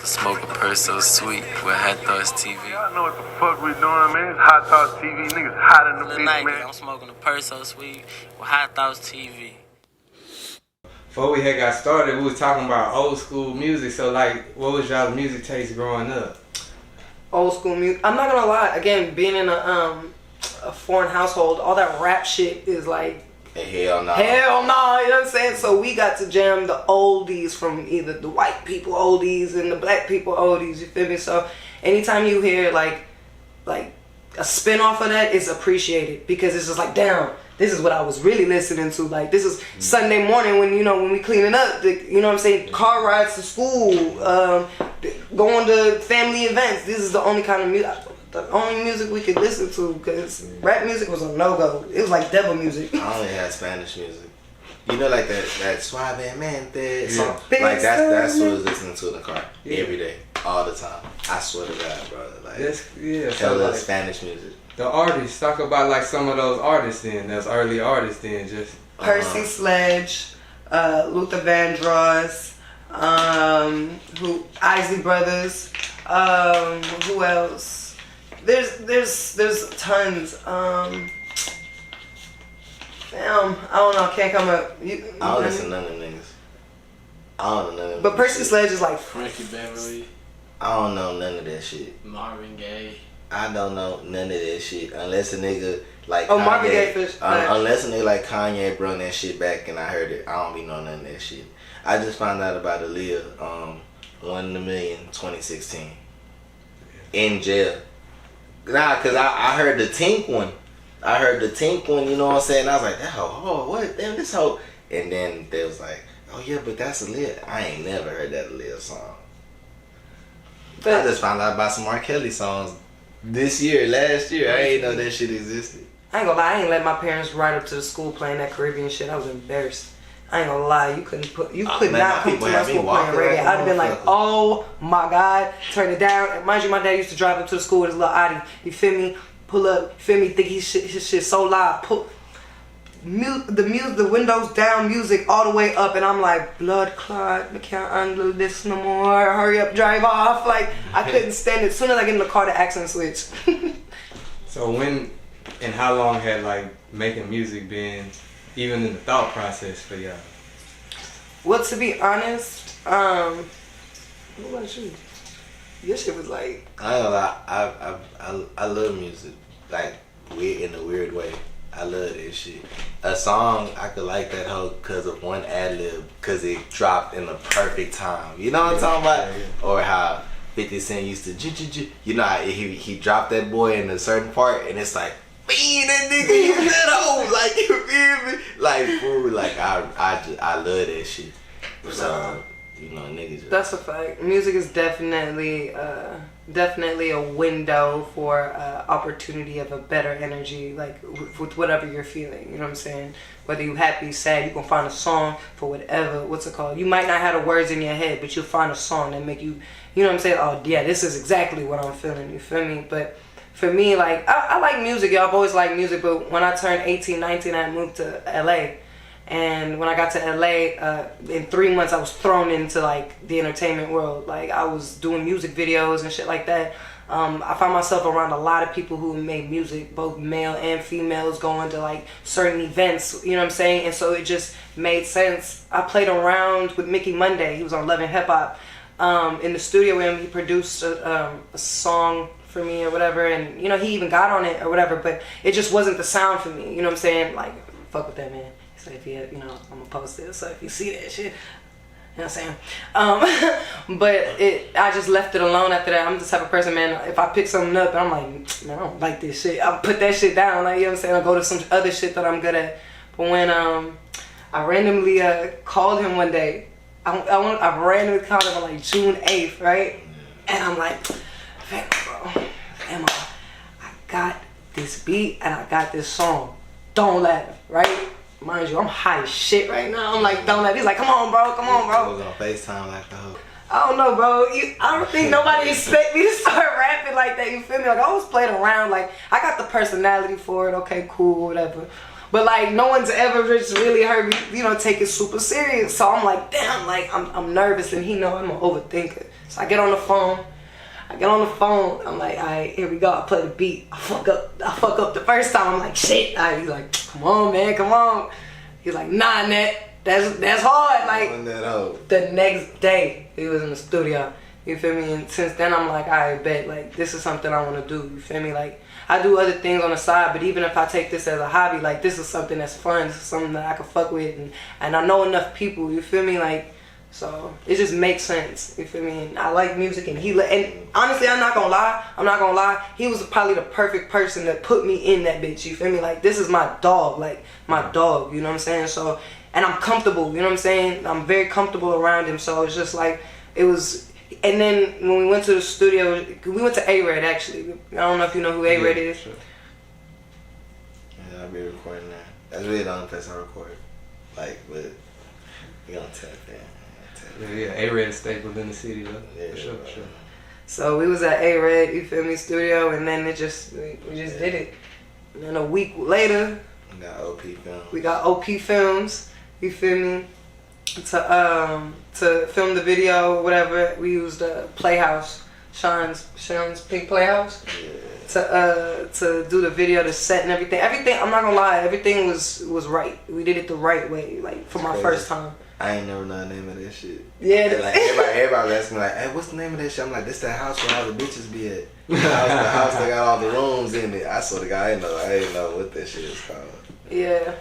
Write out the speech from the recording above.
Smoke a purse so sweet with HighThoughtsTV. Y'all know what the fuck we doing, man. It's HighThoughtsTV. Niggas hot in the bitch, man. I'm smoking a purse so sweet with HighThoughtsTV. Before we had got started, we was talking about old school music. So, like, what was y'all's music taste growing up? Old school music. I'm not gonna lie. Again, being in a foreign household, all that rap shit is like. Hell no. Hell no, you know what I'm saying? So we got to jam the oldies from either the white people oldies and the black people oldies, you feel me? So anytime you hear like a spin off of that, it's appreciated because it's just like, damn, this is what I was really listening to. Like, this is Sunday morning when, you know, when we cleaning up, you know what I'm saying, car rides to school, going to family events. This is the only kind of music. The only music we could listen to, because rap music was a no-go. It was like devil music. I only had Spanish music. You know, like that Suavemente song? Yeah. Like, that's what I was listening to in the car every day, all the time. I swear to God, brother. Like, so like, Spanish music. The artists, talk about like some of those artists then, those early artists then, just. Percy Sledge, Luther Vandross, Isley Brothers, who else? There's tons. Damn, I don't know. I can't come up. I don't listen to none of them niggas. I don't know none of them. But Percy Sledge is like Frankie Beverly. I don't know none of that shit. Marvin Gaye. I don't know none of that shit unless a nigga like Kanye, Marvin Gaye. Fish, unless a nigga like Kanye brought that shit back and I heard it. I don't be knowing none of that shit. I just found out about Aaliyah, 1 in a Million, 2016, in jail. Nah, cause I heard the Tink one. You know what I'm saying? I was like, that hoe, what? Damn, this hoe. And then they was like, oh yeah, but that's Aaliyah. I ain't never heard that Aaliyah song. But I just found out about some R. Kelly songs last year. I ain't know that shit existed. I ain't gonna lie, I ain't let my parents ride up to the school playing that Caribbean shit. I was embarrassed. I ain't gonna lie, you could not come to my school playing reggae. I'd have been like, oh my God, turn it down. And mind you, my dad used to drive up to the school with his little Audi. You feel me? Pull up, you feel me? Think his shit so loud. The windows down, music all the way up, and I'm like, blood clot, I can't undo this no more. Hurry up, drive off. Like, I couldn't stand it. As soon as I get in the car, the accent switch. So when and how long had like making music been even in the thought process for y'all? Well, to be honest, what about you? Your shit was like. I ain't gonna lie, I love music, like weird in a weird way. I love this shit. A song I could like that hoe because of one ad lib, because it dropped in the perfect time. You know what I'm talking about? Yeah. Or how 50 Cent used to, you know how he dropped that boy in a certain part, and it's like, man, that nigga, you that hoe, like, you feel me? Like, fool, like I love that shit. So, you know, niggas just. That's a fact. Music is definitely a window for opportunity of a better energy, like with whatever you're feeling. You know what I'm saying? Whether you happy, sad, you can find a song for whatever. What's it called? You might not have the words in your head, but you'll find a song that make you. You know what I'm saying? Oh yeah, this is exactly what I'm feeling. You feel me? But for me, like I like music. Y'all, I've always liked music. But when I turned 18, 19, I moved to LA. And when I got to LA, in 3 months I was thrown into like the entertainment world. Like I was doing music videos and shit like that. I found myself around a lot of people who made music, both male and females, going to like certain events, you know what I'm saying? And so it just made sense. I played around with Mickey Monday. He was on Love and Hip Hop. In the studio with him, he produced a song for me or whatever. And, you know, he even got on it or whatever. But it just wasn't the sound for me, you know what I'm saying? Like, fuck with that, man. So if you, I'm gonna post it. So if you see that shit, you know what I'm saying? But I just left it alone after that. I'm the type of person, man, if I pick something up and I'm like, man, I don't like this shit, I'll put that shit down. Like, you know what I'm saying? I'll go to some other shit that I'm good at. But when I randomly called him one day, I randomly called him on like June 8th, right? And I'm like, man, bro, I got this beat and I got this song. Don't laugh, right? Mind you, I'm high as shit right now. I'm like, don't let. He's like, come on, bro. I was on FaceTime like the hoe. I don't know, bro. I don't think nobody expect me to start rapping like that. You feel me? Like I always played around. Like I got the personality for it. Okay, cool, whatever. But like no one's ever just really heard me, take it super serious. So I'm like, damn, like I'm nervous, and he know I'm an overthinker. So I get on the phone. I'm like, alright, here we go. I play the beat. I fuck up the first time. I'm like, shit. He's like, come on, man, come on. He's like, nah, Nat, that's hard. Like, the next day, he was in the studio. You feel me? And since then, I'm like, I bet, like, this is something I want to do. You feel me? Like, I do other things on the side, but even if I take this as a hobby, like, this is something that's fun. This is something that I can fuck with, and I know enough people. You feel me? Like, so it just makes sense. You feel me? And I like music, and and honestly, I'm not gonna lie. He was probably the perfect person that put me in that bitch. You feel me? Like, this is my dog. Like, my dog. You know what I'm saying? So, and I'm comfortable. You know what I'm saying? I'm very comfortable around him. So it's just like, it was. And then when we went to the studio, we went to A-Red actually. I don't know if you know who A-Red is. Sure. Yeah, I'll be recording that. That's really the only place I record. Like, but we gonna tap in. Yeah, A-Red is staple in the city though. Yeah, for sure. So we was at A-Red, you feel me, studio, and then we just did it. And then a week later, we got OP Films. We got OP Films, you feel me, to film the video or whatever. We used Playhouse, Sean's Pink Playhouse, to do the video, the set and everything. Everything, I'm not gonna lie, everything was right. We did it the right way, like for my first time. I ain't never know the name of that shit. Yeah. Like everybody was asking me like, hey, what's the name of that shit? I'm like, this that house where all the bitches be at. The house that got all the rooms in it. I swear to God, I didn't know what that shit is called. Yeah.